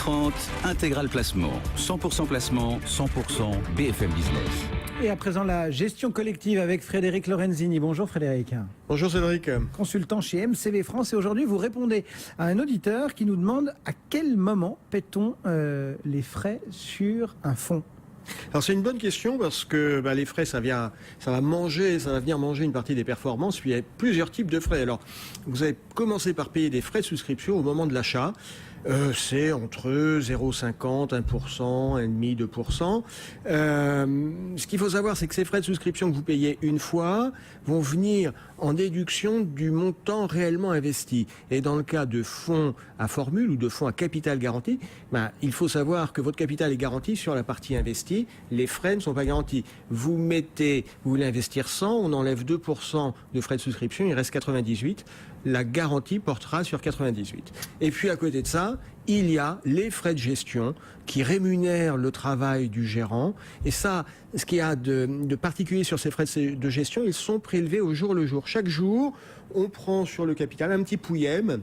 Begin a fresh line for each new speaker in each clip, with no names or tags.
12h30, Intégral Placement. 100% placement, 100% BFM Business.
Et à présent, la gestion collective avec Frédéric Lorenzini. Bonjour Frédéric.
Bonjour Cédric.
Consultant chez MCV France. Et aujourd'hui, vous répondez à un auditeur qui nous demande à quel moment paie-t-on les frais sur un fonds ?
Alors c'est une bonne question parce que les frais, ça va venir manger une partie des performances. Puis il y a plusieurs types de frais. Alors vous avez commencé par payer des frais de souscription au moment de l'achat. C'est entre 0,50, 1%, 1,5%, 2%. Ce qu'il faut savoir, c'est que ces frais de souscription que vous payez une fois vont venir en déduction du montant réellement investi. Et dans le cas de fonds à formule ou de fonds à capital garanti, il faut savoir que votre capital est garanti sur la partie investie. Les frais ne sont pas garantis. Vous voulez investir 100, on enlève 2% de frais de souscription, il reste 98. La garantie portera sur 98. Et puis à côté de ça, il y a les frais de gestion qui rémunèrent le travail du gérant. Et ça, ce qu'il y a de particulier sur ces frais de gestion, ils sont prélevés au jour le jour. Chaque jour, on prend sur le capital un petit pouillème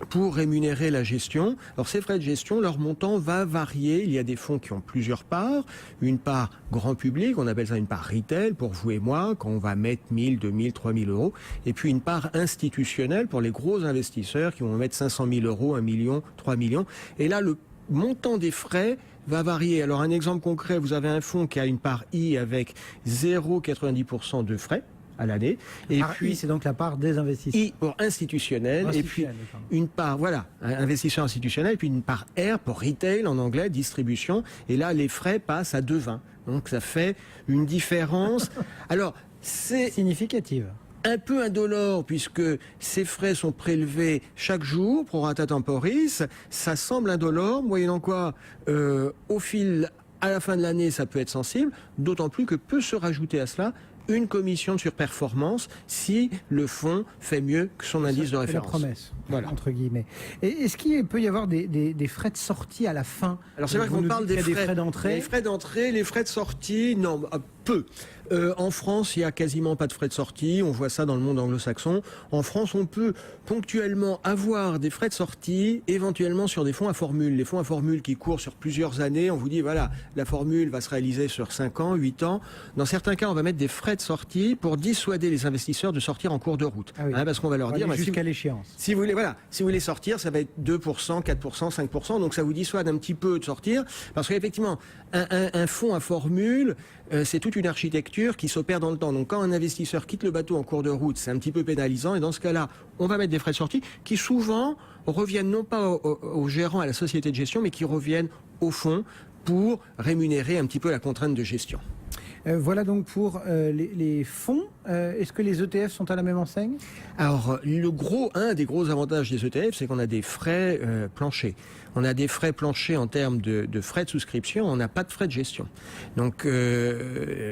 pour rémunérer la gestion. Alors ces frais de gestion, leur montant va varier. Il y a des fonds qui ont plusieurs parts. Une part grand public, on appelle ça une part retail pour vous et moi, quand on va mettre 1000, 2000, 3000 euros. Et puis une part institutionnelle pour les gros investisseurs qui vont mettre 500 000 euros, 1 million, 3 millions. Et là, le montant des frais va varier. Alors un exemple concret, vous avez un fonds qui a une part I avec 0,90% de frais à l'année.
Et puis, c'est donc la part des investisseurs.
I pour institutionnel, et puis une part, investisseur institutionnel, et puis une part R pour retail en anglais, distribution. Et là, les frais passent à 2,20. Donc ça fait une différence. Alors, c'est
significative.
Un peu indolore puisque ces frais sont prélevés chaque jour, pro rata temporis. Ça semble indolore, moyennant quoi, à la fin de l'année, ça peut être sensible, d'autant plus que peut se rajouter à cela une commission de surperformance si le fonds fait mieux que son indice de référence.
La promesse, entre guillemets. Et est-ce qu'il peut y avoir des frais de sortie à la fin ?
Alors c'est vrai qu'on parle des
frais d'entrée.
Les frais d'entrée, les frais de sortie, non, peu. En France, il n'y a quasiment pas de frais de sortie. On voit ça dans le monde anglo-saxon. En France, on peut ponctuellement avoir des frais de sortie, éventuellement sur des fonds à formule. Les fonds à formule qui courent sur plusieurs années, on vous dit, voilà, la formule va se réaliser sur 5 ans, 8 ans. Dans certains cas, on va mettre des frais de sortie pour dissuader les investisseurs de sortir en cours de route.
Ah oui.
Parce qu'on va leur dire...
jusqu'à l'échéance.
Si vous voulez sortir, ça va être 2%, 4%, 5%. Donc ça vous dissuade un petit peu de sortir. Parce qu'effectivement, un fonds à formule, c'est toute une architecture qui s'opère dans le temps. Donc quand un investisseur quitte le bateau en cours de route, c'est un petit peu pénalisant. Et dans ce cas-là, on va mettre des frais de sortie qui souvent reviennent non pas au gérant, à la société de gestion, mais qui reviennent au fond pour rémunérer un petit peu la contrainte de gestion.
Voilà donc pour les fonds. Est-ce que les ETF sont à la même enseigne ?
Alors, un des gros avantages des ETF, c'est qu'on a des frais planchers. On a des frais planchers en termes de frais de souscription, on n'a pas de frais de gestion. Donc,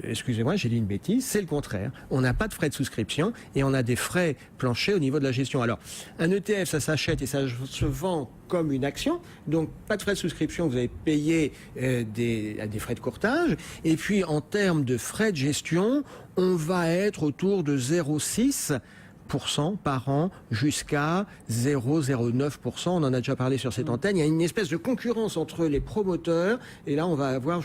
excusez-moi, j'ai dit une bêtise, c'est le contraire. On n'a pas de frais de souscription et on a des frais planchers au niveau de la gestion. Alors, un ETF, ça s'achète et ça se vend comme une action. Donc, pas de frais de souscription, vous avez payé des frais de courtage. Et puis, en termes de frais de gestion, on va être autour de 0,6% par an jusqu'à 0,09%. On en a déjà parlé sur cette antenne. Il y a une espèce de concurrence entre les promoteurs et là, on va avoir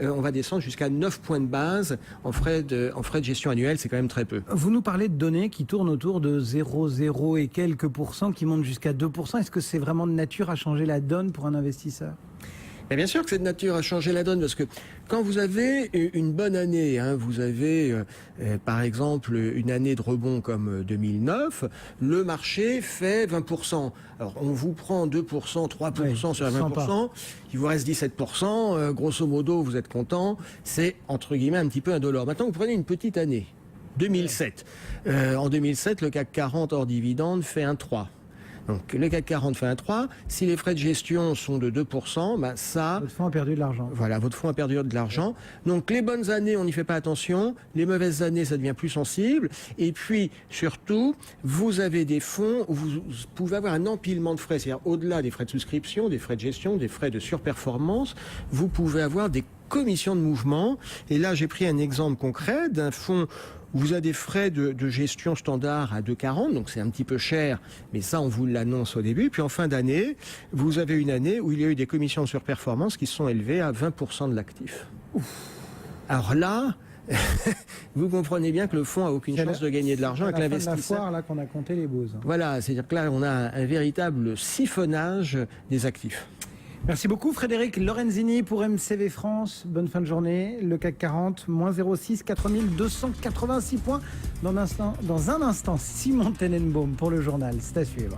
on va descendre jusqu'à 9 points de base en frais de gestion annuels. C'est quand même très peu.
Vous nous parlez de données qui tournent autour de 0,0 et quelques pourcents, qui montent jusqu'à 2%. Est-ce que c'est vraiment de nature à changer la donne pour un investisseur ?
Et bien sûr que c'est de nature à changer la donne, parce que quand vous avez une bonne année, vous avez par exemple une année de rebond comme 2009, le marché fait 20%. Alors on vous prend 2%, 3% sur 20%, il vous reste 17%, grosso modo vous êtes content, c'est entre guillemets un petit peu indolore. Maintenant vous prenez une petite année, 2007. En 2007, le CAC 40 hors dividende fait 1,3%. Donc le CAC 40 fait 1,3. Si les frais de gestion sont de 2%,
votre fonds a perdu de l'argent.
Voilà, votre fonds a perdu de l'argent. Donc les bonnes années, on n'y fait pas attention. Les mauvaises années, ça devient plus sensible. Et puis, surtout, vous avez des fonds où vous pouvez avoir un empilement de frais. C'est-à-dire, au-delà des frais de souscription, des frais de gestion, des frais de surperformance, vous pouvez avoir des commission de mouvement. Et là, j'ai pris un exemple concret d'un fonds où vous avez des frais de gestion standard à 2,40, donc c'est un petit peu cher, mais ça, on vous l'annonce au début. Puis en fin d'année, vous avez une année où il y a eu des commissions de surperformance qui sont élevées à 20% de l'actif. Alors là, vous comprenez bien que le fonds a aucune chance de gagner de l'argent avec l'investisseur.
C'est la foire là qu'on a compté les bouses.
Voilà, c'est-à-dire que là, on a un véritable siphonnage des actifs.
Merci beaucoup Frédéric Lorenzini pour MCV France. Bonne fin de journée. Le CAC 40, moins 0,6, 4286 points. Dans un instant, Simon Tenenbaum pour le journal. C'est à suivre.